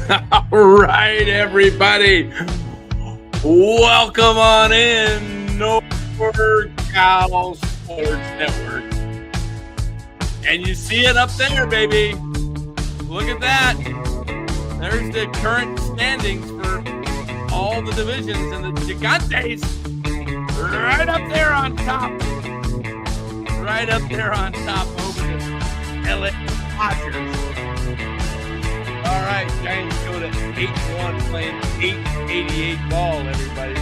All right, everybody. Welcome on in, NorCal Sports Network. And you see it up there, baby. Look at that. There's the current standings for all the divisions, and the Gigantes right up there on top. Right up there on top over the LA Dodgers. All right, Giants go to 8-1, playing 888 ball, everybody.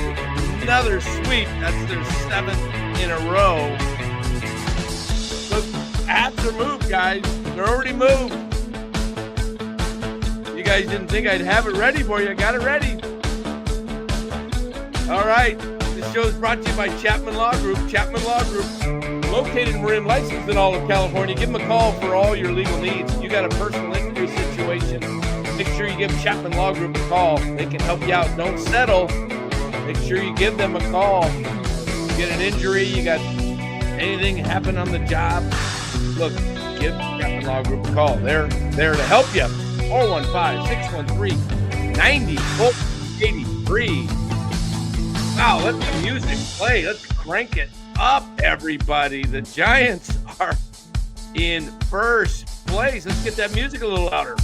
Another sweep. That's their 7th in a row. Look, hats are moved, guys. They're already moved. You guys didn't think I'd have it ready for you. I got it ready. All right. This show is brought to you by Chapman Law Group. Chapman Law Group, located in Marin, licensed in all of California. Give them a call for all your legal needs. You got a personal injury situation, make sure you give Chapman Law Group a call. They can help you out. Don't settle. Make sure you give them a call. You get an injury, you got anything happen on the job, look, give Chapman Law Group a call. They're there to help you. 415-613-9483. Wow, let the music play. Let's crank it up, everybody. The Giants are in first place. Let's get that music a little louder.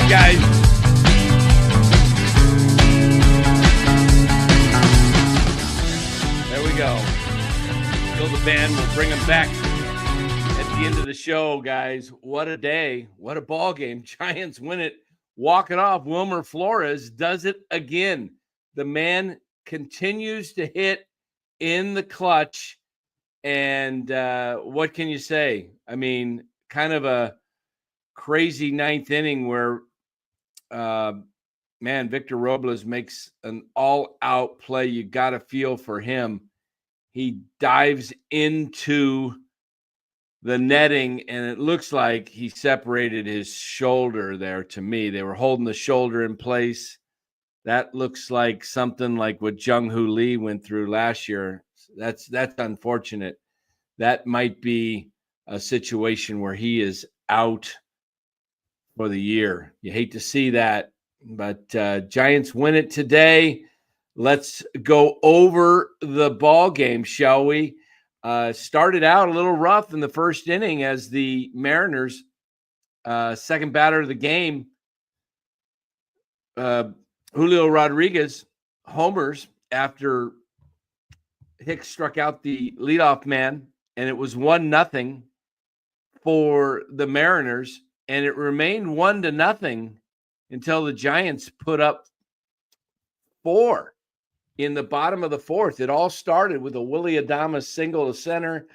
Guys, there we go. Still the band. We'll bring them back at the end of the show, guys. What a day. What a ball game. Giants win it. Walk it off. Wilmer Flores does it again. The man continues to hit in the clutch. And what can you say? I mean, kind of a crazy ninth inning where Victor Robles makes an all-out play. You got to feel for him. He dives into the netting, and it looks like he separated his shoulder there to me. They were holding the shoulder in place. That looks like something like what Jung-Hoo Lee went through last year. That's unfortunate. That might be a situation where he is out for the year. You hate to see that, but Giants win it today. Let's go over the ball game, shall we? Started out a little rough in the first inning as the Mariners, second batter of the game, Julio Rodriguez homers after Hicks struck out the leadoff man, and it was 1-0 for the Mariners. And it remained 1-0 until the Giants put up 4 in the bottom of the fourth. It all started with a Willie Adames single to center.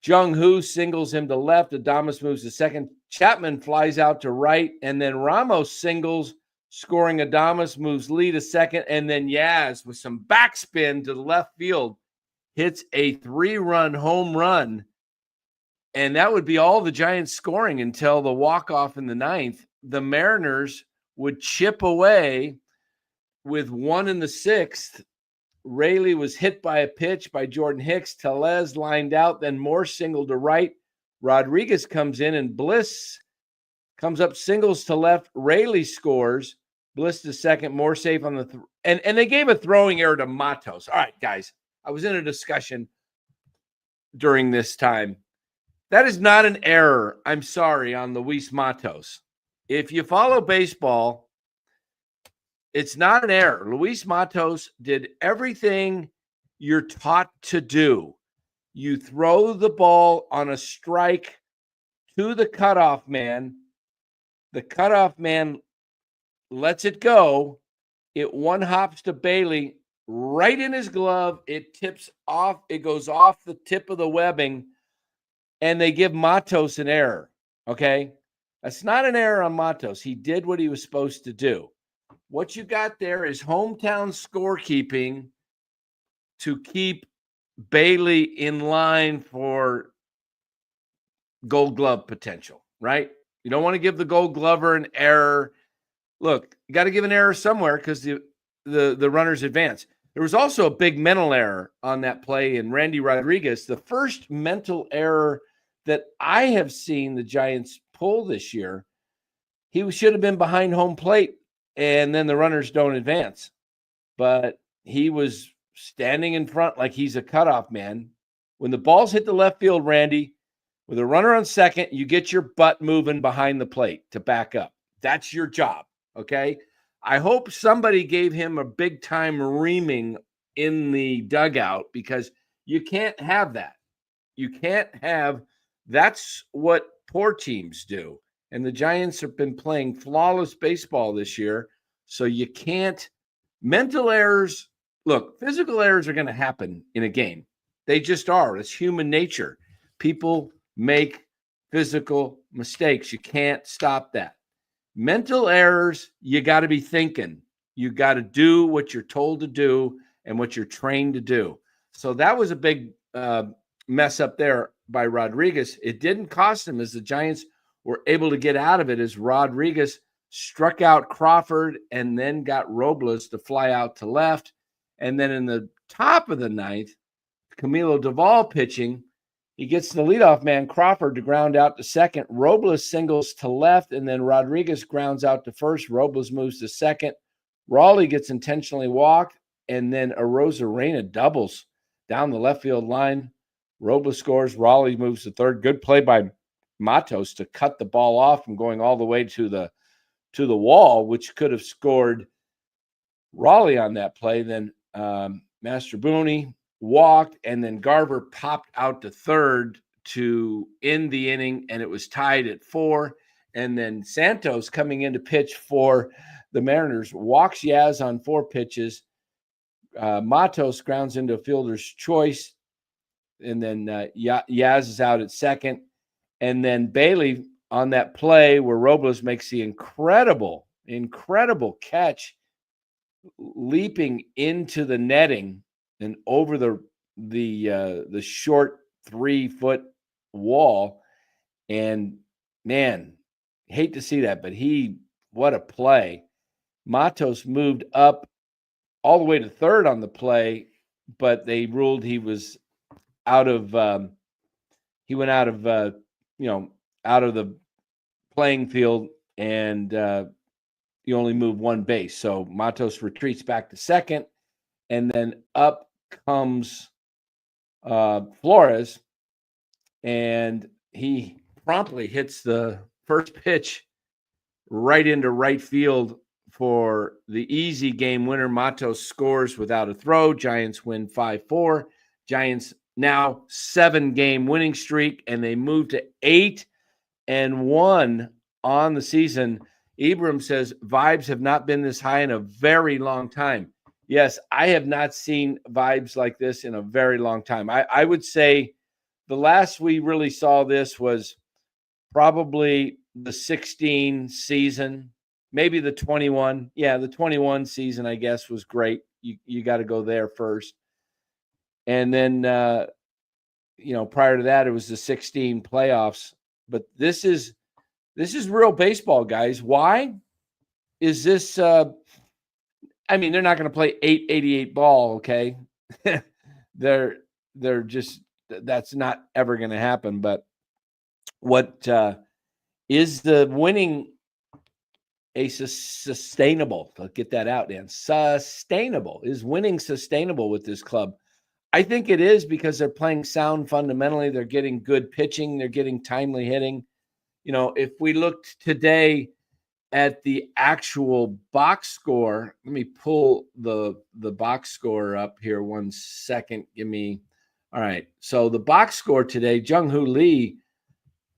Jung-Hoo singles him to left. Adames moves to second. Chapman flies out to right. And then Ramos singles, scoring. Adames moves Lee to second. And then Yaz, with some backspin to the left field, hits a 3-run home run. And that would be all the Giants scoring until the walk-off in the ninth. The Mariners would chip away with 1 in the sixth. Raley was hit by a pitch by Jordan Hicks. Tellez lined out, then Moore singled to right. Rodriguez comes in, and Bliss comes up, singles to left. Raley scores. Bliss to second. Moore safe on the and they gave a throwing error to Matos. All right, guys, I was in a discussion during this time. That is not an error, I'm sorry, on Luis Matos. If you follow baseball, it's not an error. Luis Matos did everything you're taught to do. You throw the ball on a strike to the cutoff man. The cutoff man lets it go. It one hops to Bailey right in his glove. It tips off. It goes off the tip of the webbing. And they give Matos an error, okay? That's not an error on Matos. He did what he was supposed to do. What you got there is hometown scorekeeping to keep Bailey in line for Gold Glove potential, right? You don't want to give the Gold Glover an error. Look, you got to give an error somewhere because the runners advance. There was also a big mental error on that play in Randy Rodriguez, the first mental error that I have seen the Giants pull this year. He should have been behind home plate, and then the runners don't advance. But he was standing in front like he's a cutoff man. When the balls hit the left field, Randy, with a runner on second, you get your butt moving behind the plate to back up. That's your job, okay? I hope somebody gave him a big-time reaming in the dugout because you can't have that. You can't have – that's what poor teams do. And the Giants have been playing flawless baseball this year, so you can't – mental errors – look, physical errors are going to happen in a game. They just are. It's human nature. People make physical mistakes. You can't stop that. Mental errors, you got to be thinking. You got to do what you're told to do and what you're trained to do. So that was a big mess up there by Rodriguez. It didn't cost him as the Giants were able to get out of it as Rodriguez struck out Crawford and then got Robles to fly out to left. And then in the top of the ninth, Camilo Duvall pitching, he gets the leadoff man, Crawford, to ground out to second. Robles singles to left, and then Rodriguez grounds out to first. Robles moves to second. Raleigh gets intentionally walked, and then Arozarena doubles down the left field line. Robles scores. Raleigh moves to third. Good play by Matos to cut the ball off from going all the way to the wall, which could have scored Raleigh on that play. Then Mastrobuoni walked, and then Garver popped out to third to end the inning, and it was tied at 4. And then Santos, coming in to pitch for the Mariners, walks Yaz on 4 pitches. Matos grounds into a fielder's choice, and then Yaz is out at second. And then Bailey on that play where Robles makes the incredible catch, leaping into the netting and over the short 3-foot wall. And man, hate to see that, but what a play. Matos moved up all the way to third on the play, but they ruled he was out of he went out of out of the playing field, and you only move one base. So Matos retreats back to second, and then up comes Flores, and he promptly hits the first pitch right into right field for the easy game winner. Matos scores without a throw. Giants win 5-4. Giants now 7-game winning streak, and they move to 8-1 on the season. Ibram says vibes have not been this high in a very long time. Yes, I have not seen vibes like this in a very long time. I would say the last we really saw this was probably the 16 season, maybe the 21. Yeah, the 21 season, I guess, was great. You got to go there first. And then, prior to that, it was the 16 playoffs. But this is real baseball, guys. Why is this? They're not going to play 888 ball, okay? they're just, that's not ever going to happen. But what is the winning a sustainable? Let's get that out, Dan. Sustainable. Is winning sustainable with this club? I think it is, because they're playing sound fundamentally. They're getting good pitching. They're getting timely hitting. If we looked today at the actual box score, let me pull the box score up here 1 second. All right. So the box score today, Jung-Hoo Lee,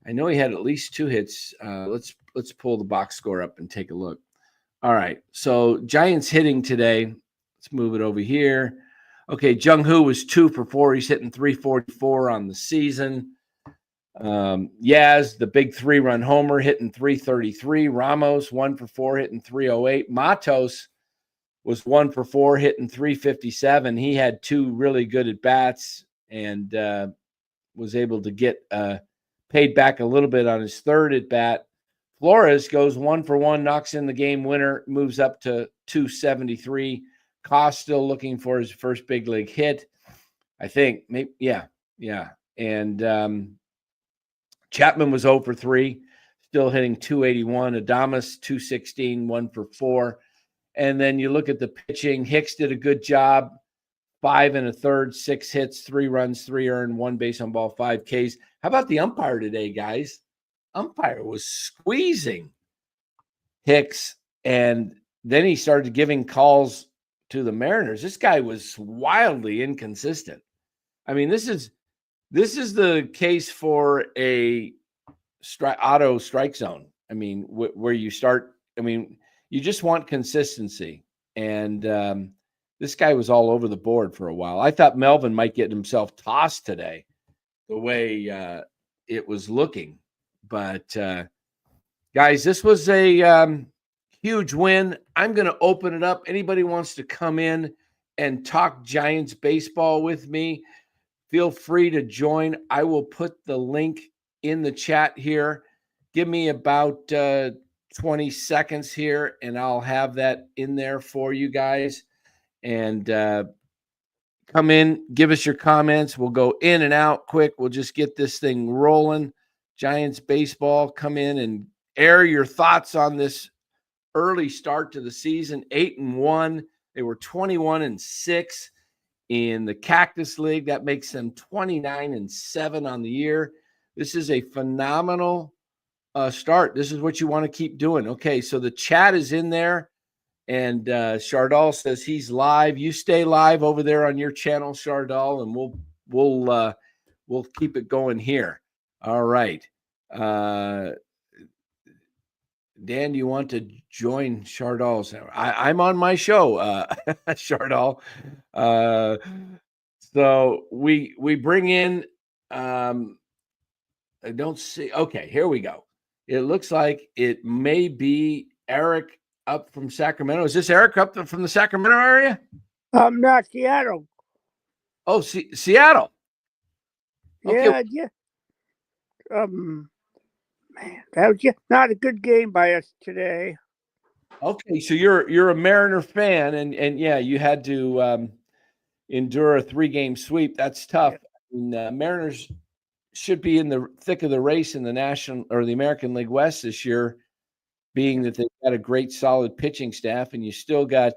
I know he had at least 2 hits. Let's pull the box score up and take a look. All right. So Giants hitting today. Let's move it over here. Okay, Jung-Hoo was 2 for 4. He's hitting 344 on the season. Yaz, the big 3-run homer, hitting 333. Ramos, 1 for 4, hitting 308. Matos was 1 for 4, hitting 357. He had 2 really good at bats and was able to get paid back a little bit on his 3rd at bat. Flores goes 1 for 1, knocks in the game winner, moves up to 273. Koss still looking for his first big league hit, I think. Maybe, yeah. And Chapman was 0 for 3, still hitting 281. Adames 216, 1 for 4. And then you look at the pitching. Hicks did a good job. 5 1/3, 6 hits, 3 runs, 3 earned, 1 base on ball, 5 Ks. How about the umpire today, guys? Umpire was squeezing Hicks, and then he started giving calls to the Mariners. This guy was wildly inconsistent. I mean, this is the case for a auto strike zone. I mean, where you start. I mean, you just want consistency, and this guy was all over the board for a while. I thought Melvin might get himself tossed today, the way it was looking. But guys, this was a huge win. I'm going to open it up. Anybody wants to come in and talk Giants baseball with me, feel free to join. I will put the link in the chat here. Give me about 20 seconds here, and I'll have that in there for you guys. And come in, give us your comments. We'll go in and out quick. We'll just get this thing rolling. Giants baseball, come in and air your thoughts on this early start to the season. 8-1. They were 21-6 in the Cactus League. That makes them 29-7 on the year. This is a phenomenal start. This is what you want to keep doing. Okay, so the chat is in there, and Chardal says he's live. You stay live over there on your channel, Chardal, and we'll keep it going here. All right. Dan, do you want to join Chardal's? I'm on my show, Chardal. So we bring in. I don't see. Okay, here we go. It looks like it may be Eric up from Sacramento. Is this Eric up from the Sacramento area? Not Seattle. Oh, Seattle. Okay. Yeah. Man, that was just not a good game by us today. Okay, so you're a Mariner fan, and yeah, you had to endure a 3-game sweep. That's tough. Yeah. And, Mariners should be in the thick of the race in the National or the American League West this year, being that they've got a great, solid pitching staff, and you still got.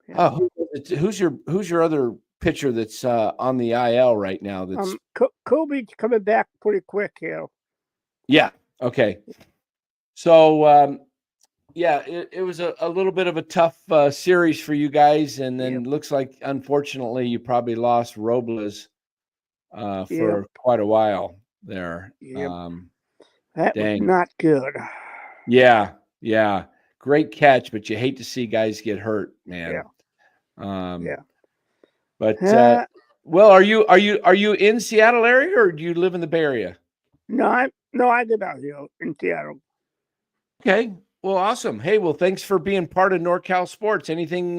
Who's your other pitcher that's on the IL right now? That's Kobe's coming back pretty quick here. Yeah. Okay. So it was a little bit of a tough series for you guys, and then looks like unfortunately you probably lost Robles for quite a while there. That was not good. Yeah. Great catch, but you hate to see guys get hurt, man. But well, are you in Seattle area, or do you live in the Bay Area? No, I live out here in Seattle. Okay. Well, awesome. Hey, well, thanks for being part of NorCal Sports. Anything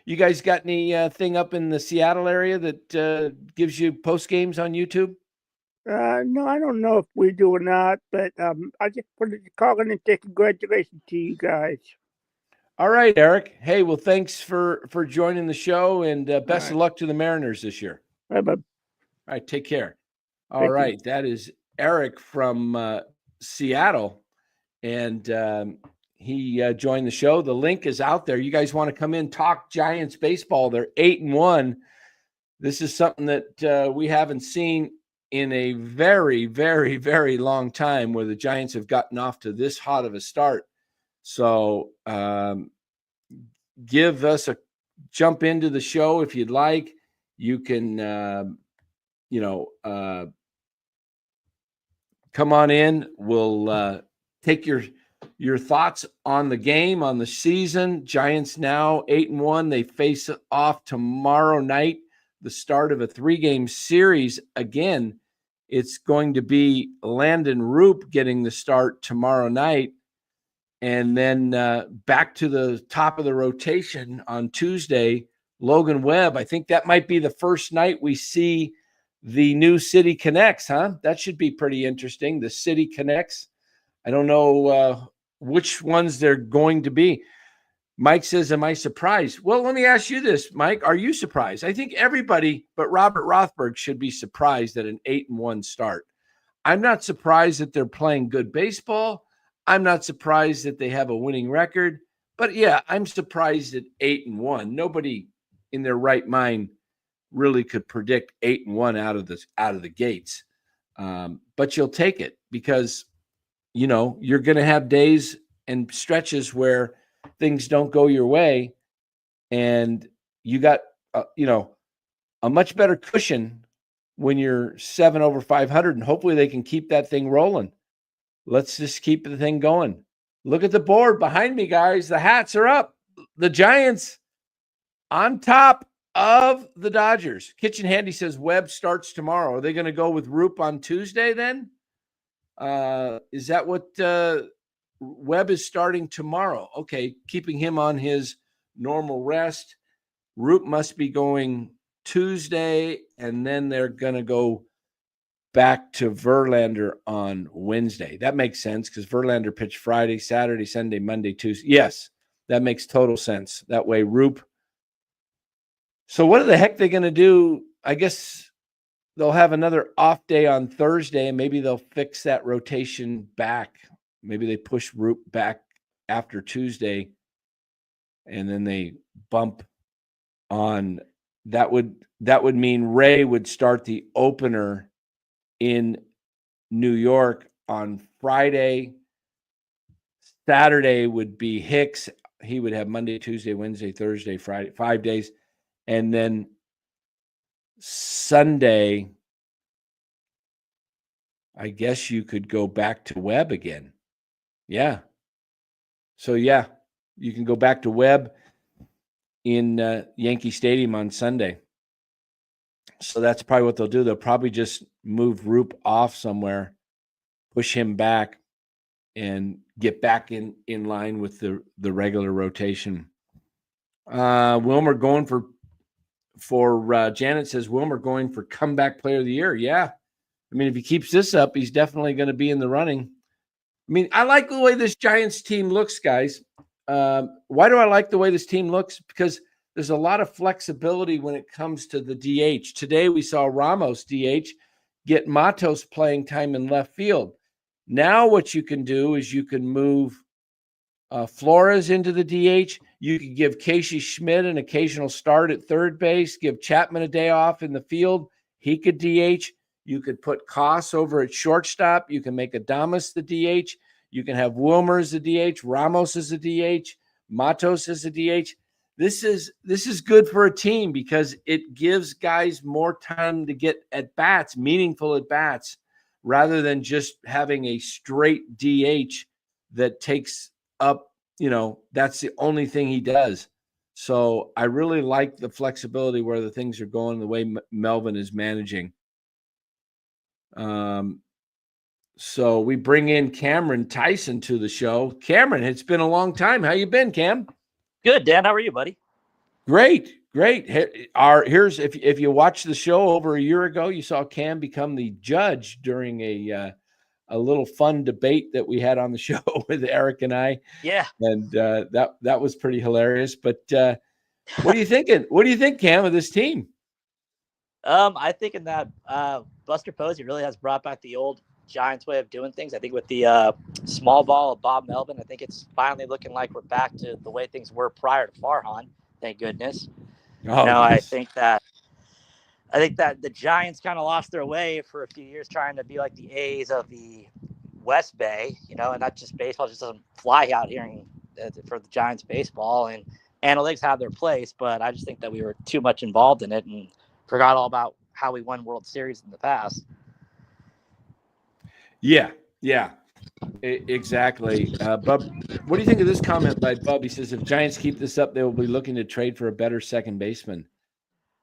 you guys got anything up in the Seattle area that gives you post games on YouTube? No, I don't know if we do or not, but I just wanted to call in and say congratulations to you guys. All right, Eric. Hey, well, thanks for joining the show, and best of luck to the Mariners this year. Bye, bud. All right, take care. All right, that is Eric from Seattle, and he joined the show. The link is out there. You guys want to come in, talk Giants baseball? They're 8-1. This is something that we haven't seen in a very, very, very long time, where the Giants have gotten off to this hot of a start. So give us a jump into the show if you'd like. You can, come on in. We'll take your thoughts on the game, on the season. Giants now 8-1. They face off tomorrow night, the start of a 3-game series again it's going to be Landon Roop getting the start tomorrow night. And then back to the top of the rotation on Tuesday, Logan Webb. I think that might be the first night we see the new City Connects, huh? That should be pretty interesting. The City Connects. I don't know which ones they're going to be. Mike says, am I surprised? Well, let me ask you this, Mike. Are you surprised? I think everybody but Robert Rothberg should be surprised at an 8-1 start. I'm not surprised that they're playing good baseball. I'm not surprised that they have a winning record. But yeah, I'm surprised at 8-1. Nobody in their right mind really could predict 8-1 out of the gates. But you'll take it because, you know, you're going to have days and stretches where things don't go your way, and you got a much better cushion when you're 7 over 500, and hopefully they can keep that thing rolling. Let's just keep the thing going. Look at the board behind me, guys. The hats are up. The Giants on top of the Dodgers. Kitchen Handy says Webb starts tomorrow. Are they going to go with Roop on Tuesday then? Is that what Webb is starting tomorrow? Okay, keeping him on his normal rest. Roop must be going Tuesday, and then they're going to go back to Verlander on Wednesday. That makes sense because Verlander pitched Friday, Saturday, Sunday, Monday, Tuesday. Yes, that makes total sense. That way, Roop. So what the heck are they going to do? I guess they'll have another off day on Thursday, and maybe they'll fix that rotation back. Maybe they push Roop back after Tuesday, and then they bump on. That would mean Ray would start the opener in New York on Friday. Saturday would be Hicks. He would have Monday, Tuesday, Wednesday, Thursday, Friday, 5 days. And then Sunday, I guess you could go back to Webb again. Yeah. So, yeah, you can go back to Webb in Yankee Stadium on Sunday. So that's probably what they'll do. They'll probably just move Roop off somewhere, push him back, and get back in line with the regular rotation. Wilmer going for Janet says Wilmer going for comeback player of the year. Yeah. I mean, if he keeps this up, he's definitely going to be in the running. I mean, I like the way this Giants team looks, guys. Why do I like the way this team looks? Because there's a lot of flexibility when it comes to the DH. Today we saw Ramos DH get Matos playing time in left field. Now what you can do is you can move Flores into the DH. You could give Casey Schmidt an occasional start at third base, give Chapman a day off in the field. He could DH. You could put Koss over at shortstop. You can make Adames the DH. You can have Wilmer as the DH, Ramos as the DH, Matos as the DH. This is good for a team because it gives guys more time to get at bats, meaningful at bats, rather than just having a straight DH that takes up, that's the only thing he does. So I really like the flexibility where the things are going, the way Melvin is managing. So we bring in Cameron Tyson to the show. Cameron, it's been a long time. How you been, Cam? Good, Dan. How are you, buddy? Great. Here's if you watched the show over a year ago, you saw Cam become the judge during a little fun debate that we had on the show with Eric and I. Yeah. And that was pretty hilarious. But what are you thinking? What do you think, Cam, of this team? I think in that Buster Posey really has brought back the old Giants way of doing things. I think with the small ball of Bob Melvin, I think it's finally looking like we're back to the way things were prior to Farhan. Thank goodness. Oh, yes. I think that the Giants kind of lost their way for a few years trying to be like the A's of the West Bay, and not just baseball just doesn't fly out here for the Giants baseball, and analytics have their place, but I just think that we were too much involved in it and forgot all about how we won World Series in the past. Yeah, exactly. Bub, what do you think of this comment by Bub? He says, if Giants keep this up, they will be looking to trade for a better second baseman.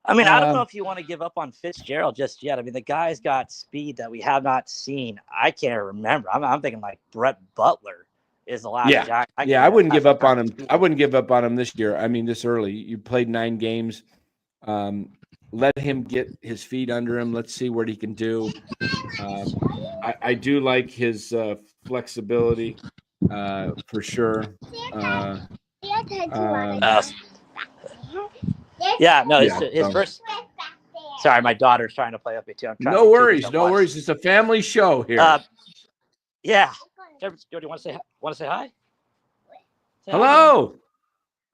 I mean, I don't know if you want to give up on Fitzgerald just yet. I mean, the guy's got speed that we have not seen. I can't remember. I'm thinking like Brett Butler is the last Giant. I wouldn't give up on him. I wouldn't give up on him this year. I mean, this early. You played 9 games. Let him get his feet under him. Let's see what he can do. I do like his flexibility for sure. His first. Sorry, my daughter's trying to play up here too. No worries. It's a family show here. Yeah. Do you want to say hi? Say hello.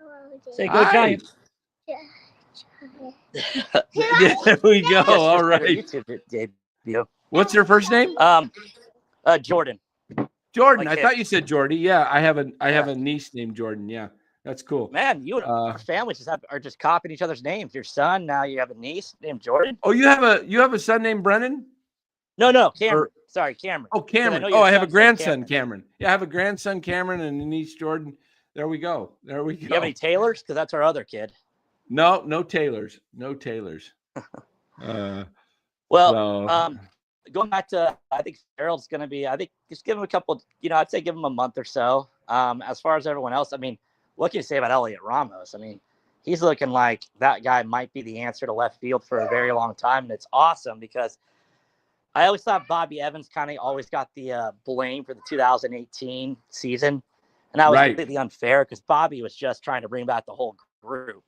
Hi. Say go Giants. There we go. All right. YouTube debut. What's your first name? Jordan. Jordan. Like I thought you said Jordy. Yeah, I have a niece named Jordan. Yeah, that's cool. Man, you and our families are just copying each other's names. Your son, now you have a niece named Jordan. Oh, you have a son named Brennan? No, Cameron. Sorry, Cameron. Oh, Cameron. I have a grandson, Cameron. Yeah, I have a grandson, Cameron, and a niece, Jordan. There we go. You have any Taylors? Because that's our other kid. No Taylors. No Taylors. Going back to, I think Gerald's going to be, I think just give him a couple, I'd say give him a month or so. As far as everyone else, I mean, what can you say about Elliot Ramos? I mean, he's looking like that guy might be the answer to left field for a very long time. And it's awesome because I always thought Bobby Evans kind of always got the blame for the 2018 season. And that was completely unfair because Bobby was just trying to bring back the whole group.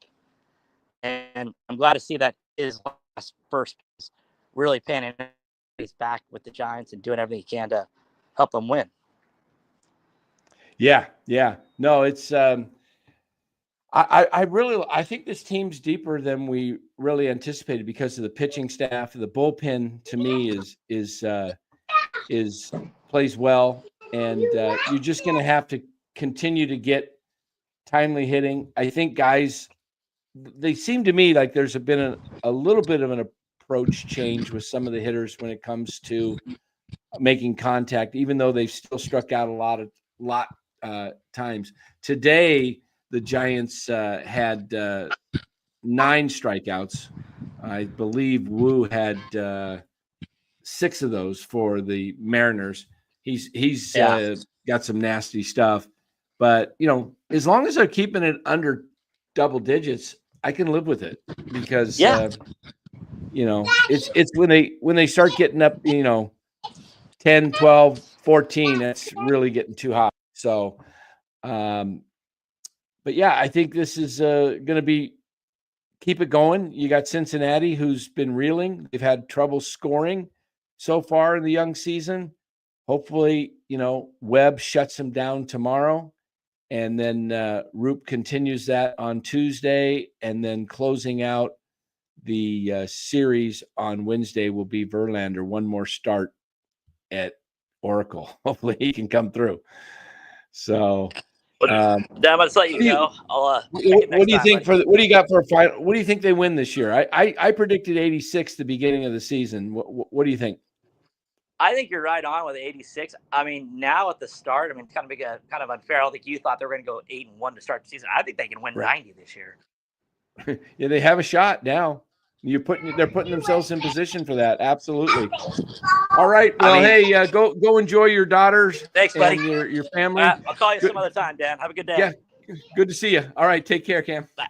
And I'm glad to see that his first is really panning. He's back with the Giants and doing everything he can to help them win. Yeah. No, it's I think this team's deeper than we really anticipated because of the pitching staff. The bullpen to me is plays well, and you're just going to have to continue to get timely hitting. I think guys, they seem to me like there's been a little bit of an approach change with some of the hitters when it comes to making contact, even though they've still struck out a lot times. Today, the Giants had 9 strikeouts. I believe Wu had 6 of those for the Mariners. He's got some nasty stuff, but as long as they're keeping it under double digits, I can live with it because it's when they start getting up 10, 12, 14, that's really getting too high. So but yeah, I think this is going to keep it going. You got Cincinnati, who's been reeling. They've had trouble scoring so far in the young season. Hopefully, Webb shuts them down tomorrow. And then Roop continues that on Tuesday. And then closing out the series on Wednesday will be Verlander. One more start at Oracle. Hopefully he can come through. So I'm gonna let you go. What do you think what do you got for a final? What do you think they win this year? I predicted 86 the beginning of the season. What do you think? I think you're right on with 86. I mean, now at the start, it's kind of unfair. I don't think you thought they were going to go 8-1 to start the season. I think they can win 90 this year. Yeah, they have a shot now. They're putting themselves in position for that. Absolutely. All right. Well, go enjoy your daughters. Thanks, buddy. And your family. I'll call you some other time, Dan. Have a good day. Yeah. Good to see you. All right. Take care, Cam. Bye.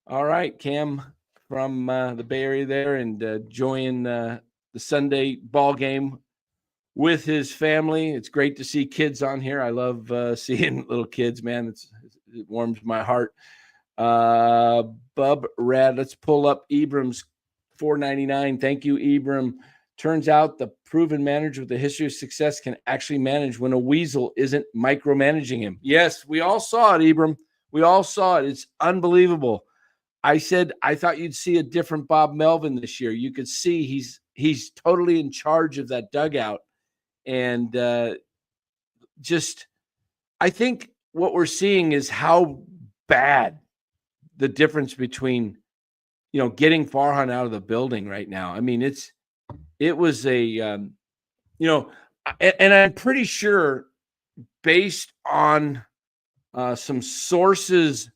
All right, Cam from the Bay Area there, and enjoying the Sunday ball game with his family. It's great to see kids on here. I love seeing little kids, man. It warms my heart. Bub Rad, let's pull up Ibram's $4.99. Thank you, Ibram. Turns out the proven manager with a history of success can actually manage when a weasel isn't micromanaging him. Yes, we all saw it, Ibram. We all saw it. It's unbelievable. I said I thought you'd see a different Bob Melvin this year. You could see he's totally in charge of that dugout. And I think what we're seeing is how bad the difference between, getting Farhan out of the building right now. I mean, it was and I'm pretty sure based on some sources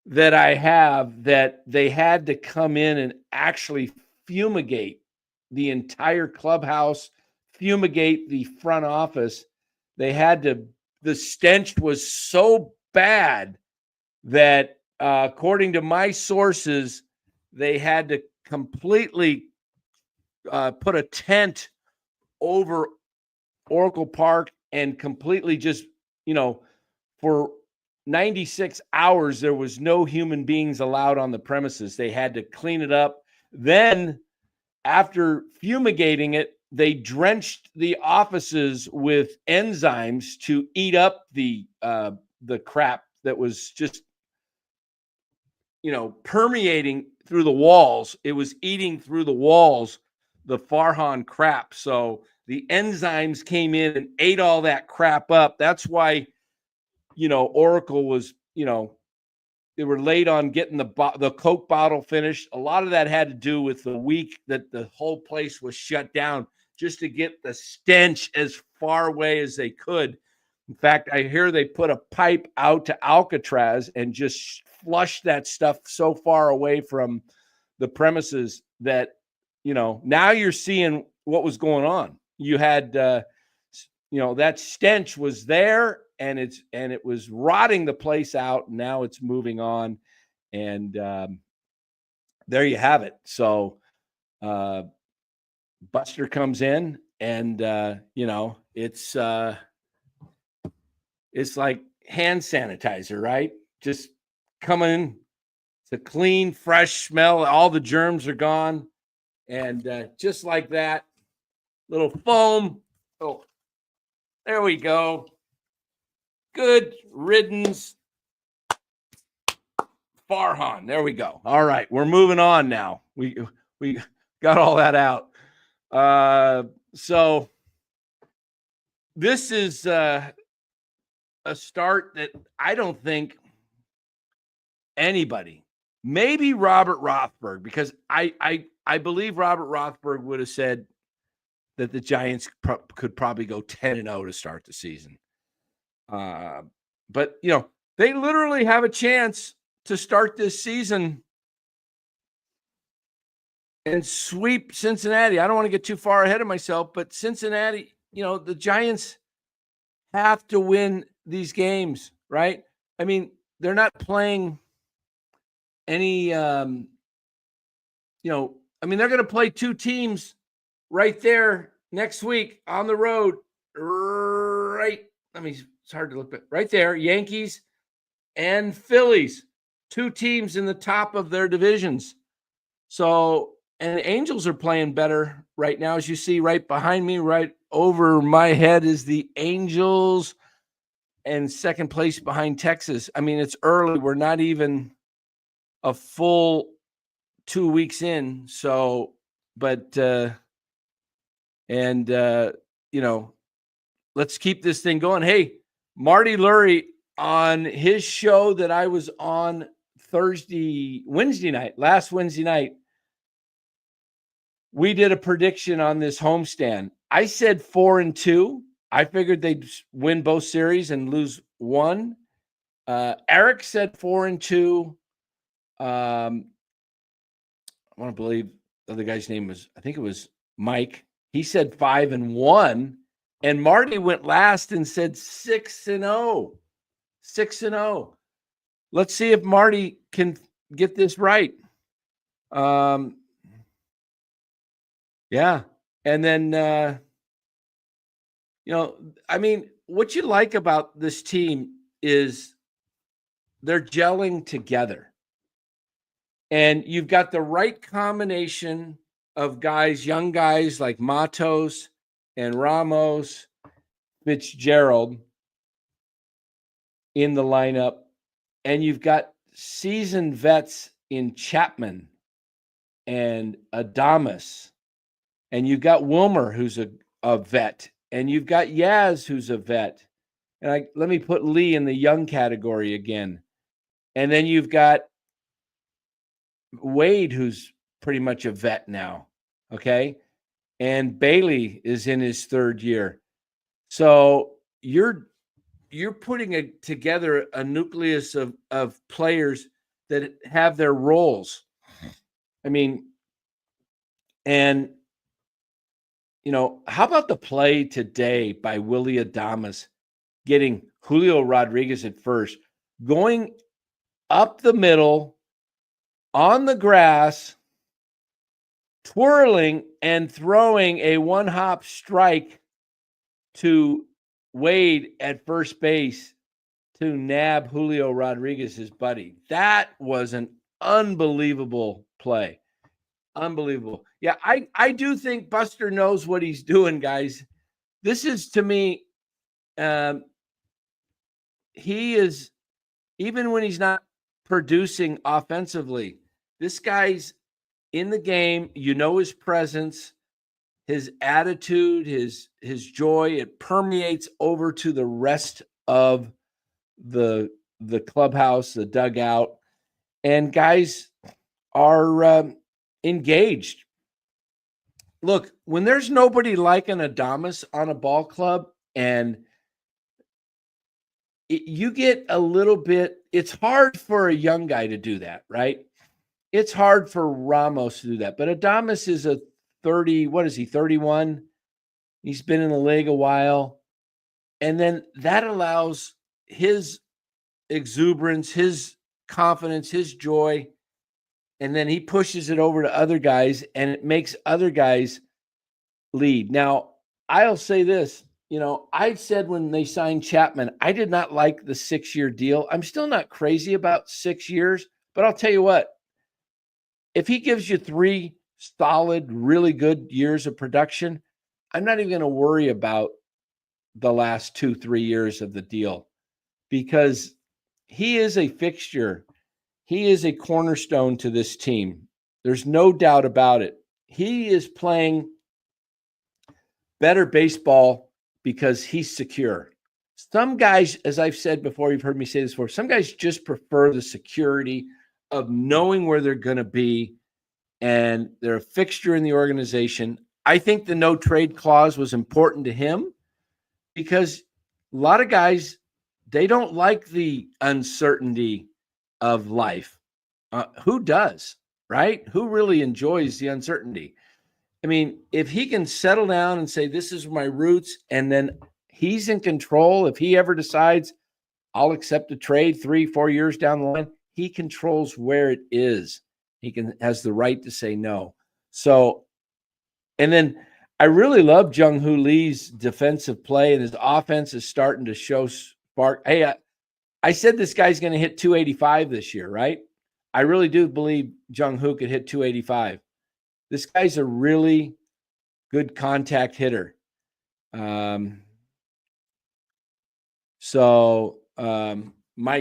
that I have that they had to come in and actually fumigate the entire clubhouse, fumigate the front office. They had to, the stench was so bad that, according to my sources, they had to completely put a tent over Oracle Park and completely just, for 96 hours, there was no human beings allowed on the premises. They had to clean it up. Then, after fumigating it, they drenched the offices with enzymes to eat up the crap that was just, permeating through the walls. It was eating through the walls, the Farhan crap. So the enzymes came in and ate all that crap up. That's why, Oracle was, they were late on getting the Coke bottle finished. A lot of that had to do with the week that the whole place was shut down, just to get the stench as far away as they could. In fact, I hear they put a pipe out to Alcatraz and just flushed that stuff so far away from the premises that, now you're seeing what was going on. You had, that stench was there, and it was rotting the place out. And now it's moving on, and there you have it. So Buster comes in, and it's like hand sanitizer, right? Just coming in. It's a clean, fresh smell. All the germs are gone, and just like that, little foam. Oh, there we go. Good riddance, Farhan. There we go. All right, we're moving on now. We got all that out. So this is a start that I don't think anybody, maybe Robert Rothberg, because I believe Robert Rothberg would have said that the Giants could probably go 10-0 to start the season. But they literally have a chance to start this season and sweep Cincinnati. I don't want to get too far ahead of myself, but Cincinnati, the Giants have to win these games, right? I mean, they're not playing any, they're going to play two teams right there next week on the road, right? It's hard to look at right there. Yankees and Phillies, two teams in the top of their divisions. So, and the Angels are playing better right now. As you see right behind me, right over my head is the Angels, and second place behind Texas. I mean, it's early. We're not even a full 2 weeks in. So, but, let's keep this thing going. Hey, Marty Lurie on his show that I was on last Wednesday night, we did a prediction on this homestand. I said 4-2. I figured they'd win both series and lose one. Eric said 4-2. I want to believe the other guy's name was, I think it was Mike. He said 5-1. And Marty went last and said 6-0. 6-0. Let's see if Marty can get this right. Yeah. And then, what you like about this team is they're gelling together. And you've got the right combination of guys, young guys like Matos and Ramos, Fitzgerald in the lineup. And you've got seasoned vets in Chapman and Adames. And you've got Wilmer, who's a vet. And you've got Yaz, who's a vet. And let me put Lee in the young category again. And then you've got Wade, who's pretty much a vet now. Okay. And Bailey is in his third year. So you're putting together a nucleus of players that have their roles. I mean, and, how about the play today by Willie Adames getting Julio Rodriguez at first, going up the middle on the grass, twirling and throwing a one-hop strike to Wade at first base to nab Julio Rodriguez, his buddy. That was an unbelievable play. Unbelievable. Yeah, I do think Buster knows what he's doing, guys. This is, to me, he is, even when he's not producing offensively, this guy's in the game. His presence, his attitude, his joy, it permeates over to the rest of the clubhouse, the dugout, and guys are engaged. Look, when there's nobody like an Adames on a ball club, and you get a little bit, it's hard for a young guy to do that, right? It's hard for Ramos to do that. But Adames is a 31? He's been in the league a while. And then that allows his exuberance, his confidence, his joy. And then he pushes it over to other guys, and it makes other guys lead. Now, I'll say this. I said when they signed Chapman, I did not like the 6-year deal. I'm still not crazy about 6 years, but I'll tell you what, if he gives you 3 solid, really good years of production, I'm not even going to worry about the last 2-3 years of the deal, because he is a fixture. He is a cornerstone to this team. There's no doubt about it. He is playing better baseball because he's secure. Some guys, as I've said before, you've heard me say this before, some guys just prefer the security of knowing where they're going to be, and they're a fixture in the organization. I think the no trade clause was important to him, because a lot of guys, they don't like the uncertainty of life. Who does, right? Who really enjoys the uncertainty? I mean, if he can settle down and say, this is my roots, and then he's in control. If he ever decides, I'll accept a trade 3-4 years down the line, he controls where it is. He has the right to say no. So, and then I really love Jung-Hoo Lee's defensive play, and his offense is starting to show spark. Hey, I said this guy's going to hit 285 this year, right? I really do believe Jung-Hoo could hit 285. This guy's a really good contact hitter. Mike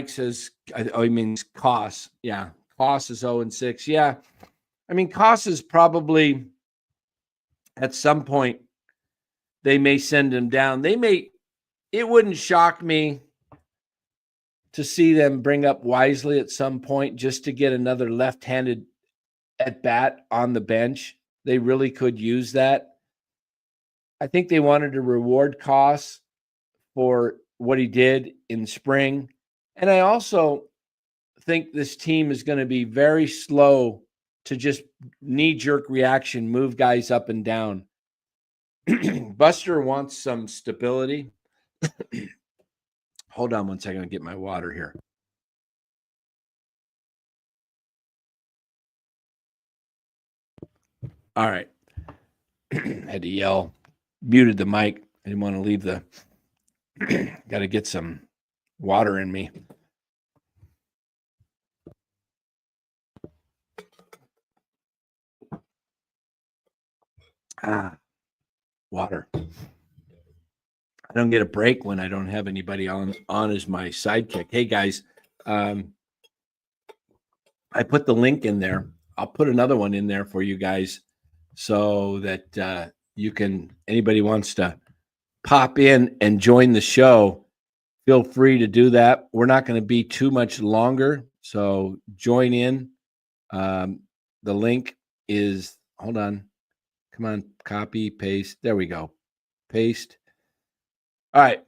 says, he means Koss. Yeah, Koss is 0-6. Yeah, I mean, Koss is probably, at some point, they may send him down. It wouldn't shock me to see them bring up Wisely at some point just to get another left-handed at bat on the bench. They really could use that. I think they wanted to reward Koss for what he did in spring. And I also think this team is going to be very slow to just knee-jerk reaction, move guys up and down. Buster wants some stability. Hold on one second. I'll get my water here. All right. Had to yell. Muted the mic. I didn't want to leave the... Got to get some water in me. Water. I don't get a break when I don't have anybody on as my sidekick. Hey, guys, I put the link in there. I'll put another one in there for you guys so that you can, anybody wants to pop in and join the show, feel free to do that. We're not going to be too much longer, so join in. The link is, hold on. Come on, copy, paste. There we go. Paste. All right.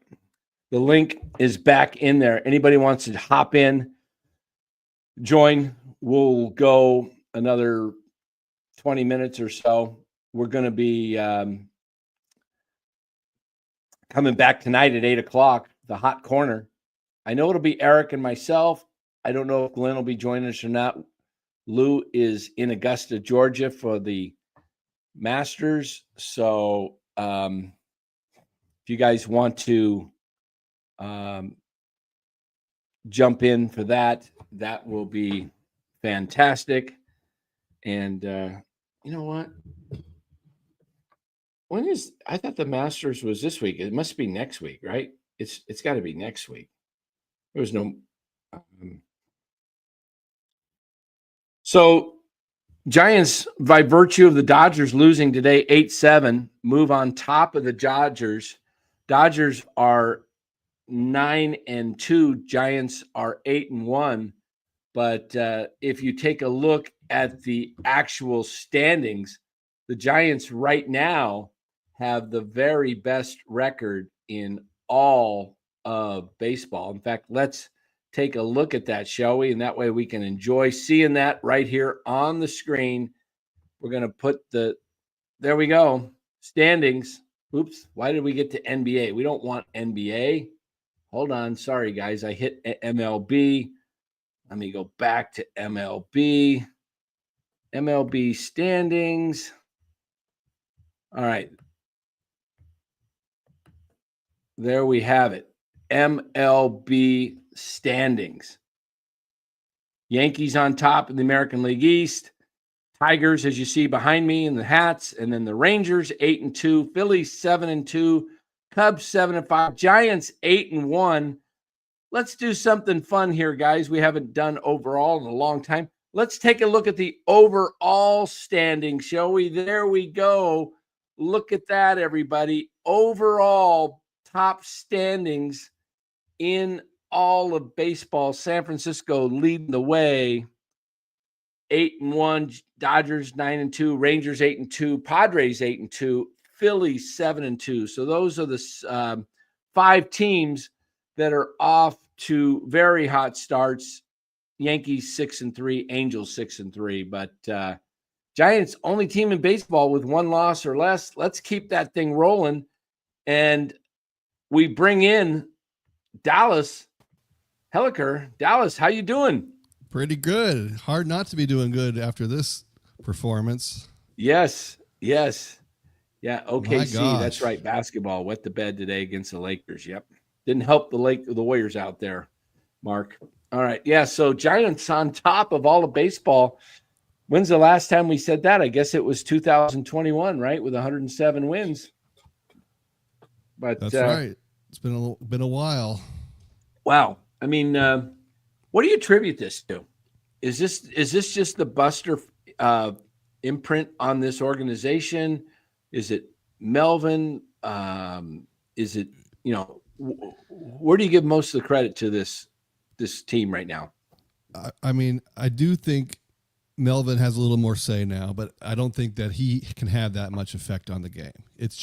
The link is back in there. Anybody wants to hop in, join. We'll go another 20 minutes or so. We're going to be coming back tonight at 8 o'clock, the hot corner. I know it'll be Eric and myself. I don't know if Glenn will be joining us or not. Lou is in Augusta, Georgia for the Masters. So if you guys want to jump in for that, that will be fantastic. And you know what? I thought the Masters was this week. It must be next week, right? It's got to be next week. There was no so Giants, by virtue of the Dodgers losing today 8-7, move on top of the Dodgers. Dodgers are 9-2. Giants are 8-1. But if you take a look at the actual standings, the Giants right now have the very best record in all of baseball. In fact, let's take a look at that, shall we? And that way we can enjoy seeing that right here on the screen. We're going to put there we go, standings. Oops, why did we get to NBA? We don't want NBA. Hold on. Sorry, guys. I hit MLB. Let me go back to MLB. MLB standings. All right. There we have it. MLB standings. Yankees on top in the American League East. Tigers, as you see behind me in the hats. And then the Rangers, 8-2. Phillies, 7-2. Cubs, 7-5. Giants, 8-1. Let's do something fun here, guys. We haven't done overall in a long time. Let's take a look at the overall standing, shall we? There we go. Look at that, everybody. Overall top standings in all of baseball. San Francisco leading the way. 8-1. Dodgers 9-2. Rangers 8-2. Padres 8-2. Phillies 7-2. So those are the 5 teams that are off to very hot starts. Yankees 6-3, Angels 6-3, but Giants only team in baseball with 1 loss or less. Let's keep that thing rolling, and we bring in Dallas Helliker. Dallas, how you doing? Pretty good. Hard not to be doing good after this performance. Yes. Yeah. OKC. That's gosh. right. Basketball wet the bed today against the Lakers. Yep. Didn't help the Warriors out there, Mark. All right. Yeah. So Giants on top of all of baseball. When's the last time we said that? I guess it was 2021, right? With 107 wins. But that's right. It's been a while. Wow. I mean, what do you attribute this to? Is this just the Buster imprint on this organization? Is it Melvin? Is it, where do you give most of the credit to this team right now? I mean, I do think Melvin has a little more say now, but I don't think that he can have that much effect on the game. It's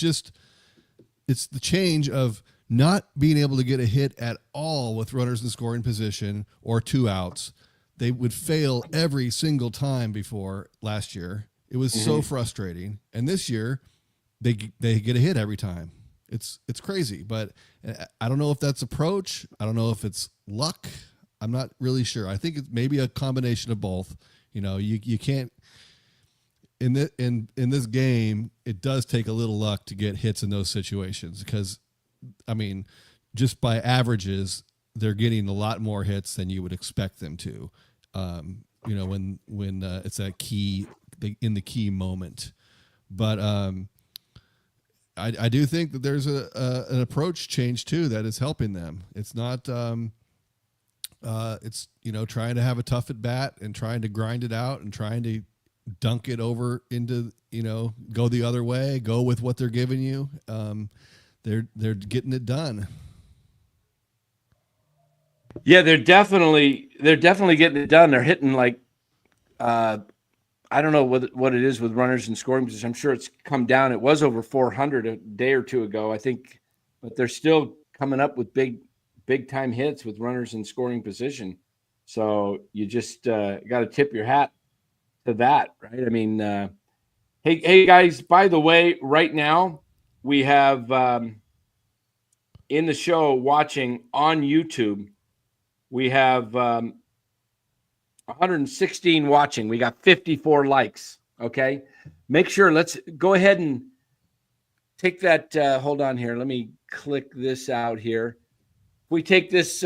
the change of not being able to get a hit at all with runners in scoring position or 2 outs. They would fail every single time before last year. It was so frustrating. And this year they get a hit every time. It's crazy, but I don't know if that's approach. I don't know if it's luck. I'm not really sure. I think it's maybe a combination of both. You can't in this game. It does take a little luck to get hits in those situations because, I mean, just by averages, they're getting a lot more hits than you would expect them to. When it's that key in the key moment, but I do think that there's an approach change too that is helping them. It's not it's trying to have a tough at bat and trying to grind it out and trying to dunk it over into go the other way, go with what they're giving you. They're getting it done. Yeah, they're definitely getting it done. They're hitting like I don't know what it is with runners in scoring position. I'm sure it's come down. It was over 400 a day or two ago, I think, but they're still coming up with big time hits with runners in scoring position. So you just got to tip your hat to that, right? I mean, hey guys, by the way, right now we have in the show watching on YouTube, we have 116 watching. We got 54 likes. Okay. Make sure, let's go ahead and take that. Hold on here. Let me click this out here. We take this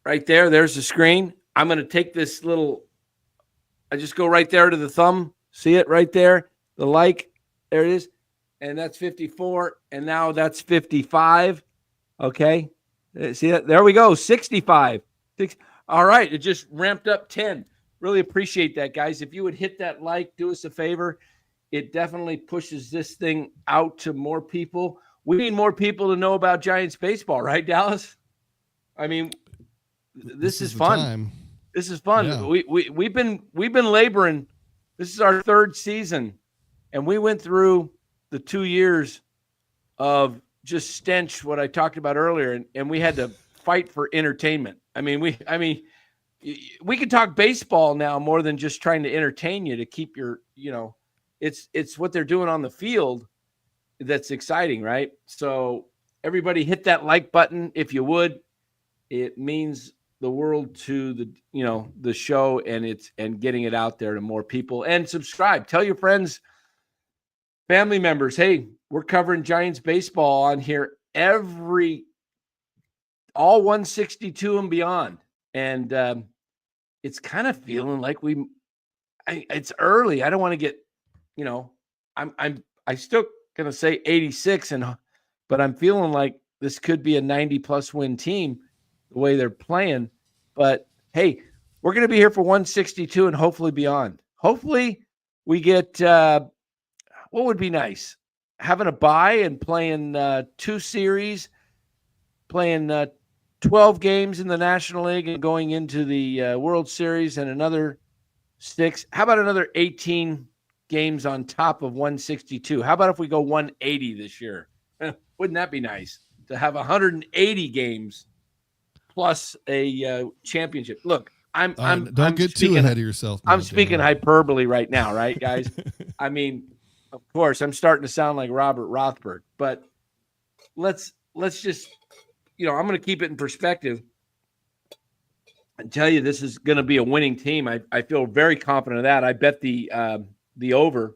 right there. There's the screen. I'm going to take this little, I just go right there to the thumb. See it right there? The like. There it is. And that's 54. And now that's 55. Okay. See that? There we go. 65. All right. It just ramped up 10. Really appreciate that, guys. If you would hit that like, do us a favor. It definitely pushes this thing out to more people. We need more people to know about Giants baseball, right, Dallas? I mean, this is fun. Time. This is fun. Yeah. We've been laboring. This is our third season, and we went through the 2 years of just stench, what I talked about earlier, and we had to fight for entertainment. I mean, we could talk baseball now more than just trying to entertain you to keep your, it's what they're doing on the field that's exciting, right? So everybody hit that like button if you would. It means the world to the show and getting it out there to more people. And subscribe. Tell your friends, family members, hey, we're covering Giants baseball on here all 162 and beyond. And it's kind of feeling like it's early. I don't want to get, I still gonna say 86, but I'm feeling like this could be a 90+ win team the way they're playing. But hey, we're gonna be here for 162 and hopefully beyond. Hopefully we get what would be nice, having a bye and playing 2 series, playing 12 games in the National League and going into the World Series and another 6. How about another 18 games on top of 162? How about if we go 180 this year? Wouldn't that be nice to have 180 games plus a championship? Look, I'm don't get too ahead of yourself. I'm speaking hyperbole right now, right, guys? I mean, of course, I'm starting to sound like Robert Rothberg, but let's just, I'm going to keep it in perspective and tell you this is going to be a winning team. I feel very confident of that. I bet the over,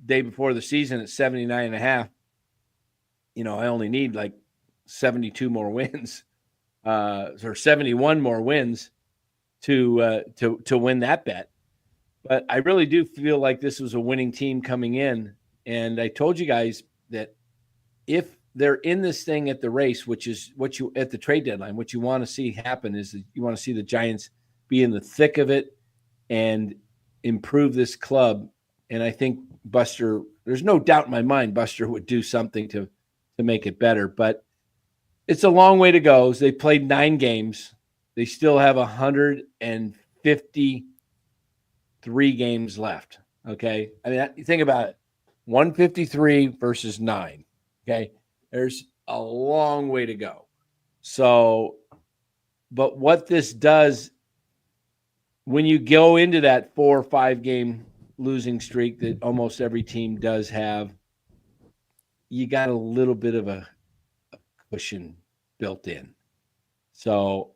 day before the season at 79.5. I only need like 72 more wins, or 71 more wins to win that bet. But I really do feel like this was a winning team coming in. And I told you guys that if they're in this thing at the race, which is what you at the trade deadline, what you want to see happen is that you want to see the Giants be in the thick of it and improve this club. And I think Buster, there's no doubt in my mind, Buster would do something to make it better. But it's a long way to go. They played 9 games. They still have 153 games left. Okay. I mean, you think about it, 153 versus 9. Okay. There's a long way to go. So, but what this does, when you go into that 4 or 5 game losing streak that almost every team does have, you got a little bit of a cushion built in. So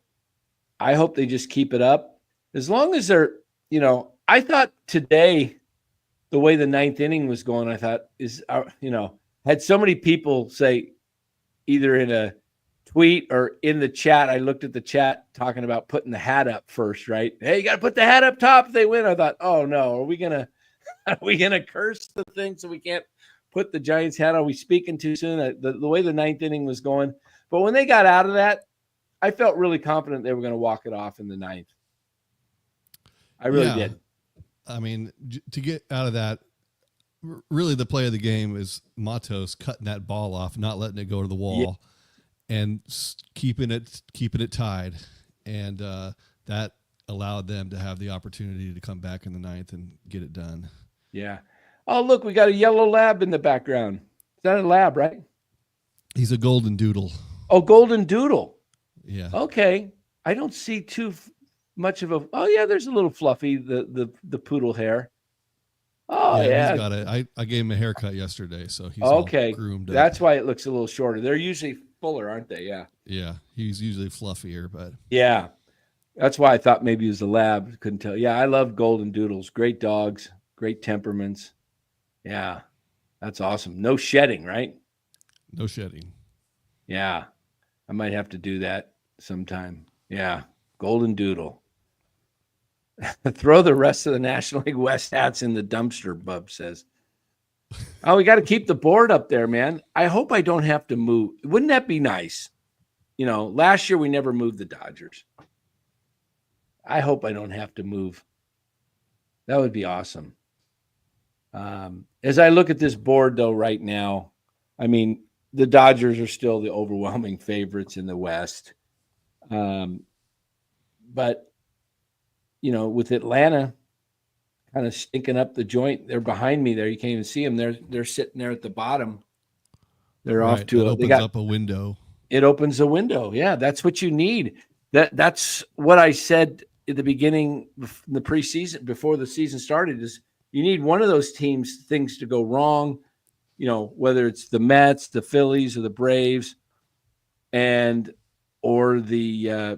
I hope they just keep it up. As long as they're, I thought today, the way the 9th inning was going, I thought had so many people say either in a tweet or in the chat, I looked at the chat talking about putting the hat up first, right? Hey, you got to put the hat up top if they win. I thought, oh no, are we gonna curse the thing so we can't put the Giants hat on? Are we speaking too soon? The way the 9th inning was going. But when they got out of that, I felt really confident they were going to walk it off in the 9th. I really did. I mean, to get out of that, really the play of the game is Matos cutting that ball off, not letting it go to the wall, and keeping it tied. And that allowed them to have the opportunity to come back in the 9th and get it done. Yeah. Oh, look, we got a yellow lab in the background. Is that a lab, right? He's a golden doodle. Oh, golden doodle. Yeah. Okay. I don't see too much of a. Oh yeah, there's a little fluffy the poodle hair. Oh Yeah, he's yeah. got it. I gave him a haircut yesterday, so he's Okay. all groomed up. That's why it looks a little shorter. They're usually fuller, aren't they? Yeah. Yeah, he's usually fluffier, but Yeah. That's why I thought maybe he was a lab. Couldn't tell. Yeah, I love golden doodles. Great dogs, great temperaments. Yeah. That's awesome. No shedding, right? no shedding. Yeah. I might have to do that sometime. Yeah. Golden doodle. Throw the rest of the National League West hats in the dumpster, Bub says. Oh, we got to keep the board up there, man. I hope I don't have to move. Wouldn't that be nice? You know, last year we never moved the Dodgers. I hope I don't have to move. That would be awesome. As I look at this board, though, right now, I mean, the Dodgers are still the overwhelming favorites in the West. But, you know, with Atlanta kind of stinking up the joint, they're behind me there. You can't even see them. They're sitting there at the bottom. They're off to it opens up a window. It opens a window. Yeah, that's what you need. That's what I said at the beginning, the preseason, before the season started, is you need one of those things to go wrong, you know, whether it's the Mets, the Phillies, or the Braves, or the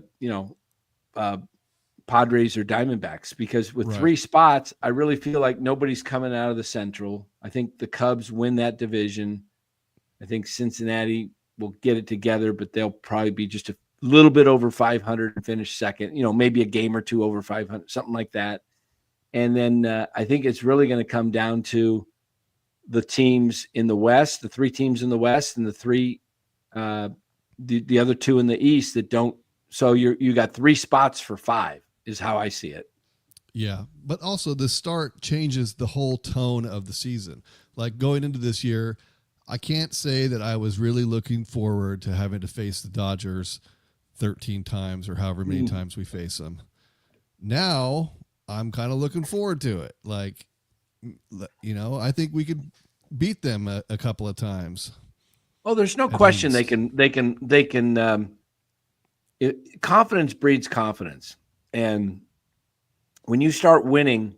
Padres or Diamondbacks, because with three spots, I really feel like nobody's coming out of the Central. I think the Cubs win that division. I think Cincinnati will get it together, but they'll probably be just a little bit over 500 and finish second, you know, maybe a game or two over 500, something like that. And then I think it's really going to come down to the teams in the West, the three teams in the West, and the other two in the East that don't. So you got 3 spots for 5 is how I see it. Yeah, but also the start changes the whole tone of the season. Like going into this year, I can't say that I was really looking forward to having to face the Dodgers 13 times or however many times we face them. Now I'm kind of looking forward to it. Like, you know, I think we could beat them a couple of times. Oh, there's no question confidence breeds confidence. And when you start winning,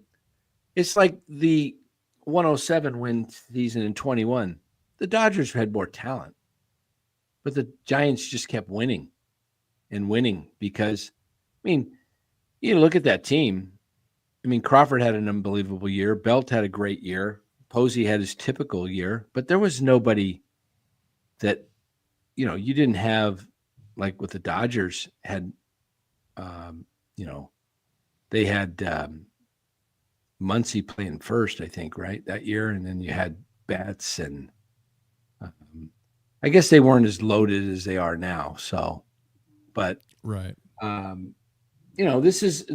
it's like the 107 win season in 21. The Dodgers had more talent, but the Giants just kept winning and winning because, I mean, you look at that team. I mean, Crawford had an unbelievable year. Belt had a great year. Posey had his typical year, but there was nobody that, you know, you didn't have, like with the Dodgers had, you know, they had Muncy playing first, I think, right, that year. And then you had Betts, and I guess they weren't as loaded as they are now. So, but right. You know, this is